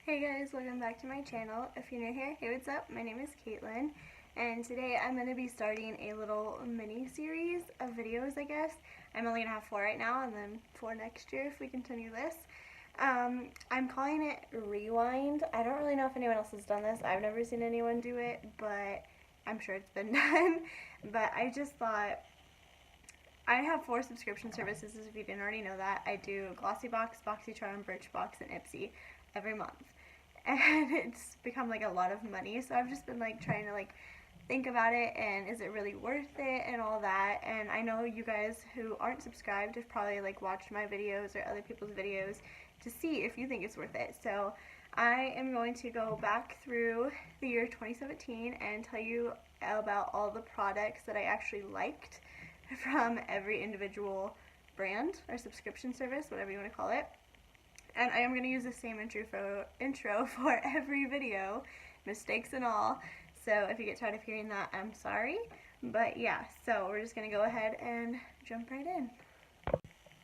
Hey guys, welcome back to my channel. If you're new here, hey, what's up? My name is Caitlin, and today I'm going to be starting a little mini series of videos, I guess. I'm only going to have 4 right now, and then 4 next year if we continue this. I'm calling it Rewind. I don't really know if anyone else has done this. I've never seen anyone do it, but I'm sure it's been done. But I just thought, I have 4 subscription services, if you didn't already know that. I do Glossybox, BoxyCharm, Birchbox, and Ipsy every month. And it's become like a lot of money, so I've just been like trying to like think about it and is it really worth it and all that. And I know you guys who aren't subscribed have probably like watched my videos or other people's videos to see if you think it's worth it. So I am going to go back through the year 2017 and tell you about all the products that I actually liked from every individual brand or subscription service, whatever you want to call it. And I am going to use the same intro for every video, mistakes and all. So if you get tired of hearing that, I'm sorry. But yeah, so we're just going to go ahead and jump right in.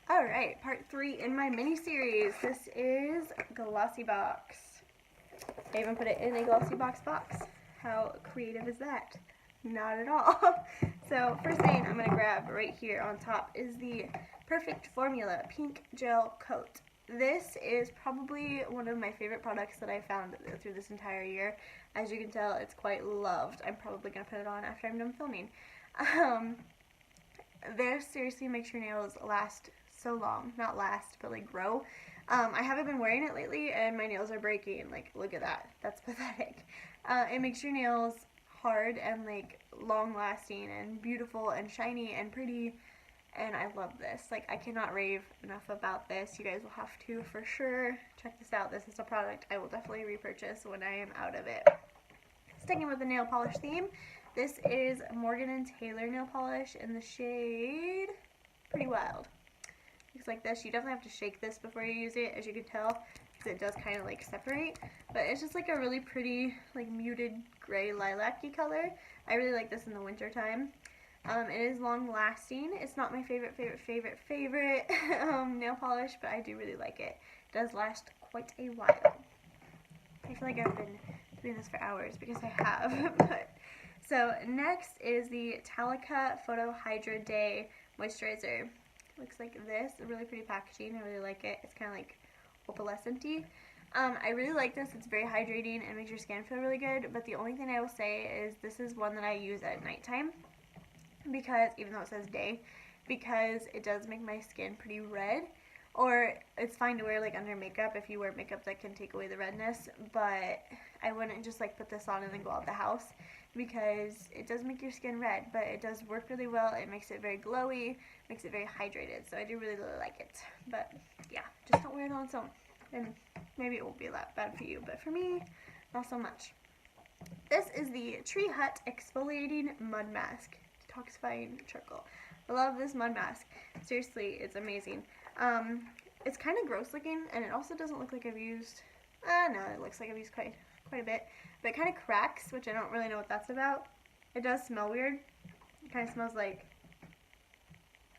Alright, part 3 in my mini-series. This is Glossybox. I even put it in a Glossybox box. How creative is that? Not at all. So first thing I'm going to grab right here on top is the Perfect Formula Pink Gel Coat. This is probably one of my favorite products that I found through this entire year. As you can tell, it's quite loved. I'm probably going to put it on after I'm done filming. This seriously makes your nails last so long. Not last, but like grow. I haven't been wearing it lately and my nails are breaking. Like, look at that. That's pathetic. It makes your nails hard and like long lasting and beautiful and shiny and pretty. And I love this. Like, I cannot rave enough about this. You guys will have to for sure check this out. This is a product I will definitely repurchase when I am out of it. Sticking with the nail polish theme, this is Morgan & Taylor nail polish in the shade Pretty Wild. Looks like this. You definitely have to shake this before you use it, as you can tell, because it does kind of like separate. But it's just like a really pretty, like muted gray lilac-y color. I really like this in the winter time. It is long lasting. It's not my favorite nail polish, but I do really like it. It does last quite a while. I feel like I've been doing this for hours because I have. So next is the Talica Photo Hydra Day Moisturizer. Looks like this. A really pretty packaging. I really like it. It's kind of like opalescent-y. I really like this. It's very hydrating and makes your skin feel really good, but the only thing I will say is this is one that I use at nighttime. Because, even though it says day, because it does make my skin pretty red. Or it's fine to wear like under makeup if you wear makeup that can take away the redness, but I wouldn't just like put this on and then go out the house, because it does make your skin red, but it does work really well. It makes it very glowy, makes it very hydrated, so I do really like it. But yeah, just don't wear it on its own, and maybe it won't be that bad for you, but for me, not so much. This is the Tree Hut Exfoliating Mud Mask. Detoxifying charcoal. I love this mud mask. Seriously, it's amazing. It's kind of gross looking, and it also doesn't look like I've used, no, it looks like I've used quite a bit, but it kind of cracks, which I don't really know what that's about. It does smell weird. It kind of smells like,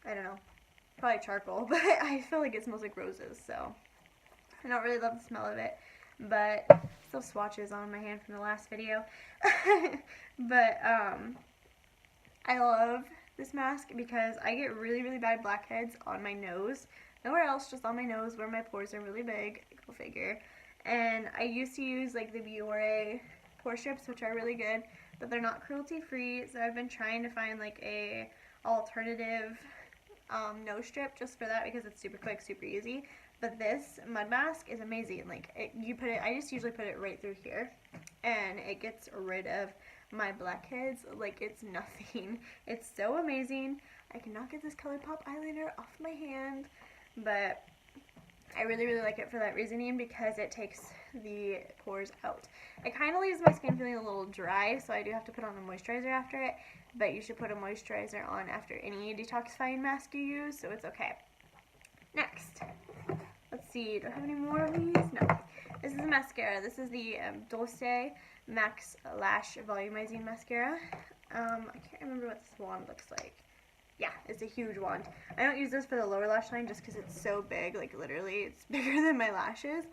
I don't know, probably charcoal, but I feel like it smells like roses, so I don't really love the smell of it, but still swatches on my hand from the last video. But I love this mask because I get really bad blackheads on my nose. Nowhere else, just on my nose where my pores are really big. Go figure. And I used to use like the Biore pore strips, which are really good, but they're not cruelty free, so I've been trying to find like a alternative nose strip just for that, because it's super quick, super easy. But this mud mask is amazing. Like, I just usually put it right through here, and it gets rid of my blackheads like it's nothing. It's so amazing. I cannot get this ColourPop eyeliner off my hand, but I really like it for that reasoning, because it takes the pores out. It kind of leaves my skin feeling a little dry, so I do have to put on a moisturizer after it, but you should put a moisturizer on after any detoxifying mask you use, so it's okay. Next, let's see, do I have any more of these? No. This is a mascara. This is the Dulce Max Lash Volumizing Mascara. I can't remember what this wand looks like. Yeah, it's a huge wand. I don't use this for the lower lash line just because it's so big. Like, literally, it's bigger than my lashes.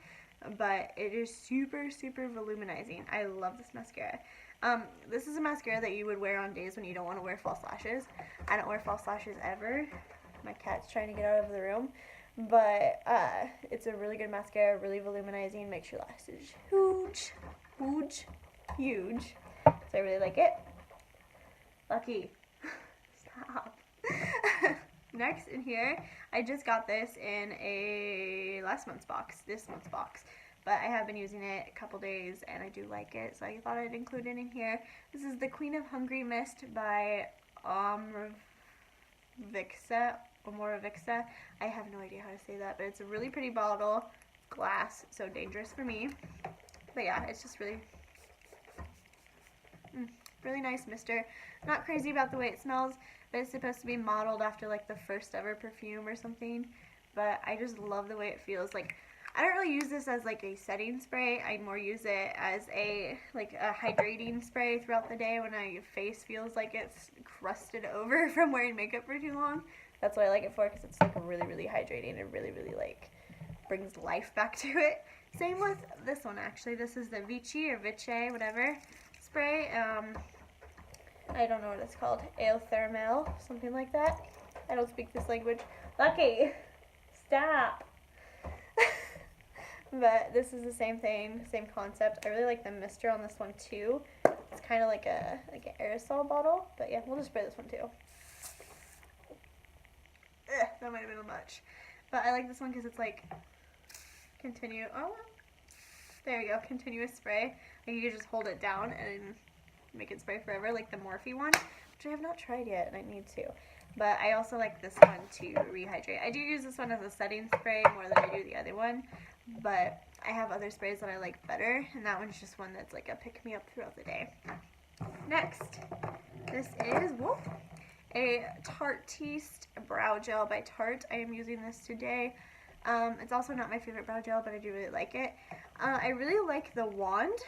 but it is super, super voluminizing. I love this mascara. This is a mascara that you would wear on days when you don't want to wear false lashes. I don't wear false lashes ever. My cat's trying to get out of the room. But it's a really good mascara, really voluminizing, makes your lashes huge, huge, huge. So I really like it. Lucky. Stop. Next in here, I just got this in a this month's box. But I have been using it a couple days and I do like it, so I thought I'd include it in here. This is the Queen of Hungry Mist by Omorovixa. I have no idea how to say that, but it's a really pretty bottle. Glass, so dangerous for me. But yeah, it's just really really nice mister. Not crazy about the way it smells, but it's supposed to be modeled after like the first ever perfume or something. But I just love the way it feels. Like, I don't really use this as like a setting spray. I more use it as a hydrating spray throughout the day when my face feels like it's crusted over from wearing makeup for too long. That's what I like it for, because it's like really, really hydrating and really, really like brings life back to it. Same with this one actually. This is the Vichy or Vichy, whatever, spray. I don't know what it's called. Eothermal, something like that. I don't speak this language. Lucky, stop. But this is the same thing, same concept. I really like the mister on this one too. It's kind of like an aerosol bottle, but yeah, we'll just spray this one too. Ugh, that might have been a much. But I like this one because it's like there you go, continuous spray. Like you can just hold it down and make it spray forever, like the Morphe one, which I have not tried yet and I need to. But I also like this one to rehydrate. I do use this one as a setting spray more than I do the other one, but I have other sprays that I like better, and that one's just one that's like a pick-me-up throughout the day. Next, this is a Tarteiste Brow Gel by Tarte. I am using this today. It's also not my favorite brow gel, but I do really like it. I really like the wand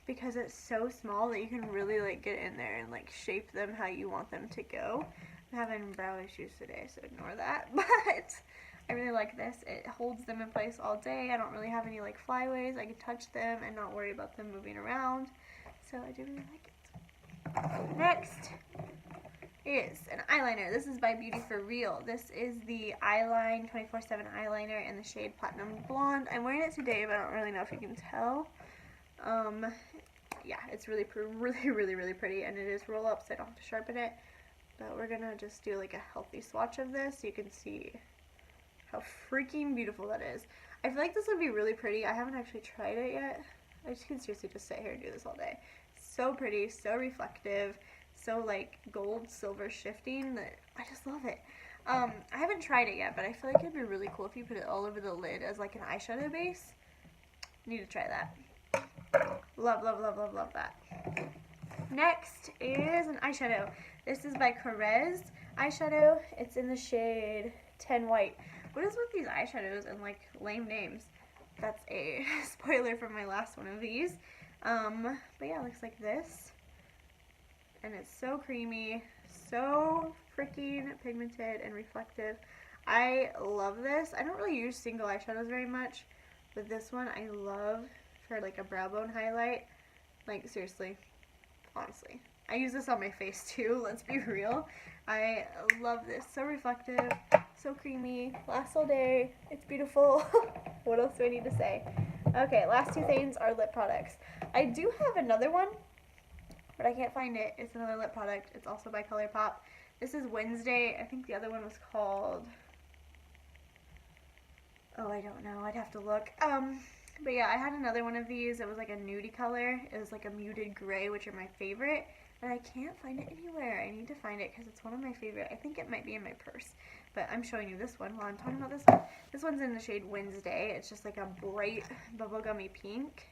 because it's so small that you can really like get in there and like shape them how you want them to go. I'm having brow issues today, so ignore that. But I really like this. It holds them in place all day. I don't really have any like flyaways. I can touch them and not worry about them moving around. So I do really like it. Next is an eyeliner. This is by Beauty for Real. This is the Eyeline 24/7 eyeliner in the shade Platinum Blonde. I'm wearing it today, but I don't really know if you can tell. Yeah, it's really pretty, and it is roll up, so I don't have to sharpen it. But we're gonna just do like a healthy swatch of this so you can see how freaking beautiful that is. I feel like this would be really pretty. I haven't actually tried it yet. I just can seriously just sit here and do this all day. So pretty, so reflective, so like gold silver shifting that I just love it. I haven't tried it yet, but I feel like it'd be really cool if you put it all over the lid as like an eyeshadow base. Need to try that. Love that. Next is an eyeshadow. This is by Carez eyeshadow. It's in the shade 10 White. What is with these eyeshadows and like lame names? That's a spoiler from my last one of these. But yeah, it looks like this. And it's so creamy, so freaking pigmented and reflective. I love this. I don't really use single eyeshadows very much, but this one I love for like a brow bone highlight. Like seriously, honestly. I use this on my face too, let's be real. I love this. So reflective, so creamy, lasts all day, it's beautiful. What else do I need to say? Okay, last two things are lip products. I do have another one, but I can't find it. It's another lip product. It's also by ColourPop. This is Wednesday. I think the other one was called, oh, I don't know. I'd have to look. But yeah, I had another one of these. It was like a nudie color. It was like a muted gray, which are my favorite. But I can't find it anywhere. I need to find it because it's one of my favorite. I think it might be in my purse. But I'm showing you this one while I'm talking about this one. This one's in the shade Wednesday. It's just like a bright bubblegummy pink.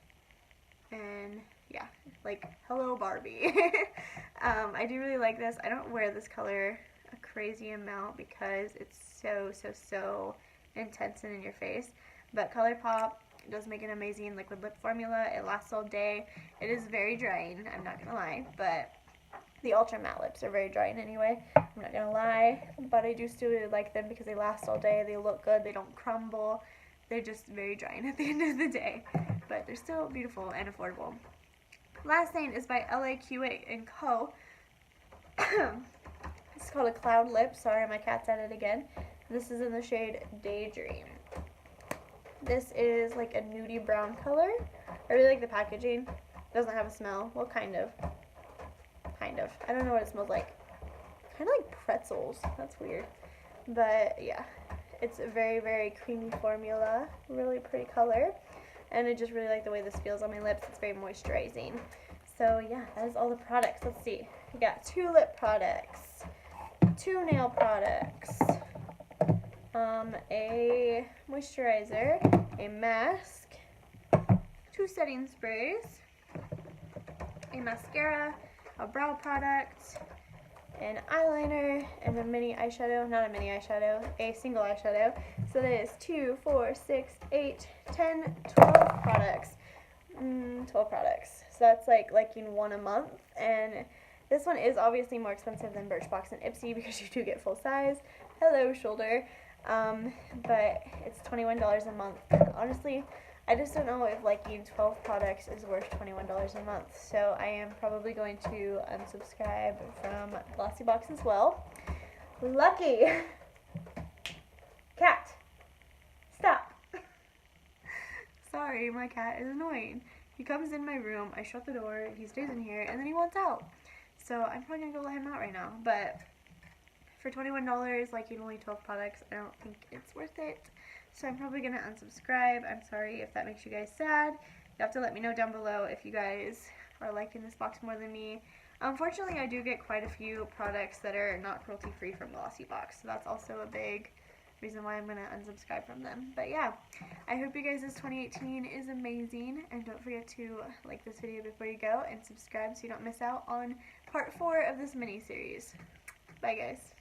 And yeah, like, hello Barbie. I do really like this. I don't wear this color a crazy amount because it's so intense and in your face. But ColourPop does make an amazing liquid lip formula. It lasts all day. It is very drying, I'm not gonna lie, but the ultra matte lips are very drying anyway, I'm not gonna lie, but I do still really like them because they last all day, they look good, they don't crumble, they're just very drying at the end of the day. But they're still beautiful and affordable. Last thing is by LAQA & Co. It's called a Cloud Lip. Sorry, my cat's at it again. This is in the shade Daydream. This is like a nudie brown color. I really like the packaging. It doesn't have a smell. Well, kind of. Kind of. I don't know what it smells like. Kind of like pretzels. That's weird. But yeah, it's a very, very creamy formula. Really pretty color. And I just really like the way this feels on my lips. It's very moisturizing. So yeah, that is all the products. Let's see. We got 2 lip products, 2 nail products, a moisturizer, a mask, 2 setting sprays, a mascara, a brow product, an eyeliner, and a mini eyeshadow. Not a mini eyeshadow, a single eyeshadow. So that is 2, 4, 6, 8, 10, 12 products. 12 products. So that's like liking 1 a month. And this one is obviously more expensive than Birchbox and Ipsy because you do get full size. Hello, shoulder. But it's $21 a month. Honestly, I just don't know if liking 12 products is worth $21 a month. So I am probably going to unsubscribe from Glossybox as well. Lucky. Cat. Stop. Sorry, my cat is annoying. He comes in my room, I shut the door, he stays in here, and then he wants out. So I'm probably going to go let him out right now. But for $21, liking only 12 products, I don't think it's worth it. So I'm probably going to unsubscribe. I'm sorry if that makes you guys sad. You have to let me know down below if you guys are liking this box more than me. Unfortunately, I do get quite a few products that are not cruelty-free from Glossybox. So that's also a big reason why I'm going to unsubscribe from them. But yeah, I hope you guys' 2018 is amazing. And don't forget to like this video before you go and subscribe so you don't miss out on part 4 of this mini-series. Bye, guys.